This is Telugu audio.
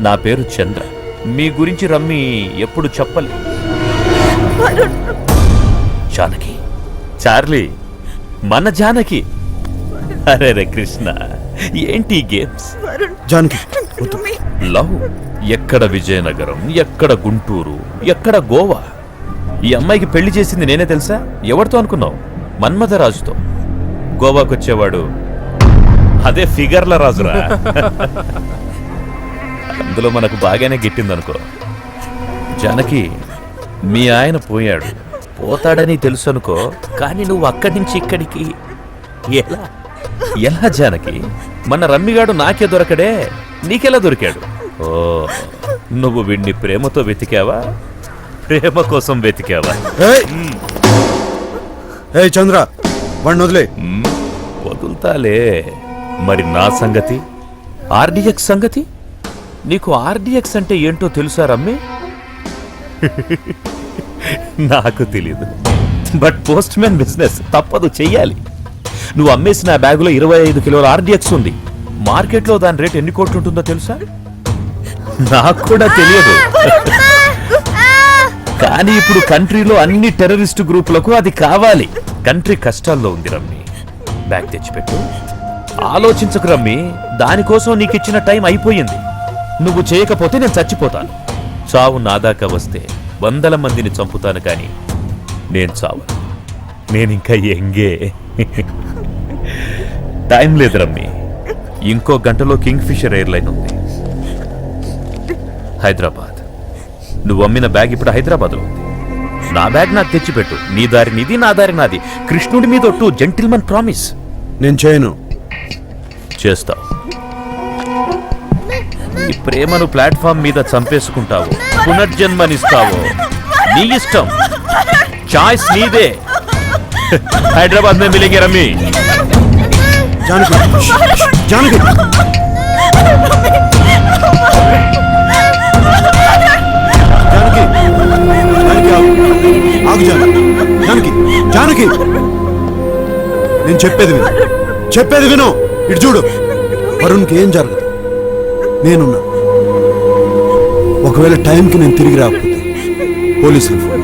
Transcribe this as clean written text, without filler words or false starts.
నా పేరు చంద్ర. మీ గురించి రమ్మి ఎప్పుడు చెప్పలే. జానకి, చార్లీ, మన జానకి. అరే రే కృష్ణ, ఏంటి గేమ్స్? జానకి లవ్ ఎక్కడ విజయనగరం, ఎక్కడ గుంటూరు, ఎక్కడ గోవా. ఈ అమ్మాయికి పెళ్లి చేసింది నేనే తెలుసా? ఎవరితో అనుకున్నావు? మన్మథరాజుతో. గోవాకు వచ్చేవాడు అదే ఫిగర్ల రాజురా. అందులో మనకు బాగానే గిట్టిందనుకో. జానకి, మీ ఆయన పోయాడు, పోతాడని తెలుసు అనుకో, కానీ నువ్వు అక్కడి నుంచి ఇక్కడికి ఎలా ఎలా జానకి? మన రమ్మిగాడు నాకే దొరకడే, నీకెలా దొరికాడు? ఓ, నువ్వు వీడిని ప్రేమతో వెతికావా, ప్రేమ కోసం వెతికావా? చంద్ర, వాడిని వదిలే. వదులుతాలే. మరి నా సంగతి, ఆర్డిఎక్స్ సంగతి? నీకు ఆర్డిఎక్స్ అంటే ఏంటో తెలుసా రమ్మి? నాకు తెలీదు, బట్ పోస్ట్ మ్యాన్ బిజినెస్ తప్పదు, చెయ్యాలి. నువ్వు అమ్మేసిన ఆ బ్యాగులో 25 కిలోల ఆర్డిఎక్స్ ఉంది. మార్కెట్లో దాని రేట్ ఎన్ని కోట్లు ఉంటుందో తెలుసా? నాకు కూడా తెలియదు. కానీ ఇప్పుడు కంట్రీలో అన్ని టెర్రరిస్టు గ్రూపులకు అది కావాలి. కంట్రీ కష్టాల్లో ఉంది రమ్మి. బ్యాగ్ తెచ్చిపెట్టు. ఆలోచించకు రమ్మి, దానికోసం నీకిచ్చిన టైం అయిపోయింది. నువ్వు చేయకపోతే నేను చచ్చిపోతాను. చావు నాదాకా వస్తే 100 మందిని చంపుతాను, కానీ నేను చావు. నేనింకా యంగే. టైం లేదు రమ్మి. ఇంకో గంటలో కింగ్ ఫిషర్ ఎయిర్లైన్ ఉంది, హైదరాబాద్. నువ్వు అమ్మిన బ్యాగ్ ఇప్పుడు హైదరాబాద్లో ఉంది. నా బ్యాగ్ నాకు తెచ్చిపెట్టు. నీ దారి నీది, నా దారి నాది. కృష్ణుడి మీద ఒట్టు, జెంటిల్మన్ ప్రామిస్. నేను చేయను. చేస్తావు. నీ ప్రేమను ప్లాట్ఫామ్ మీద చంపేసుకుంటావు, పునర్జన్మనిస్తావు, నీ ఇష్టం. చాయిస్ నీదే. హైదరాబాద్ మే మిలేంగే రమ్మి. జానకి, జానకి, జానకి, జానకి, ఆగు జానకి, జానకి, జానకి, నేను చెప్పేది విను. ఇటు చూడు, వరుణ్కి ఏం జరగదు, నేనున్నా. ఒకవేళ టైంకి నేను తిరిగి రాకపోతే పోలీసులు ఫోన్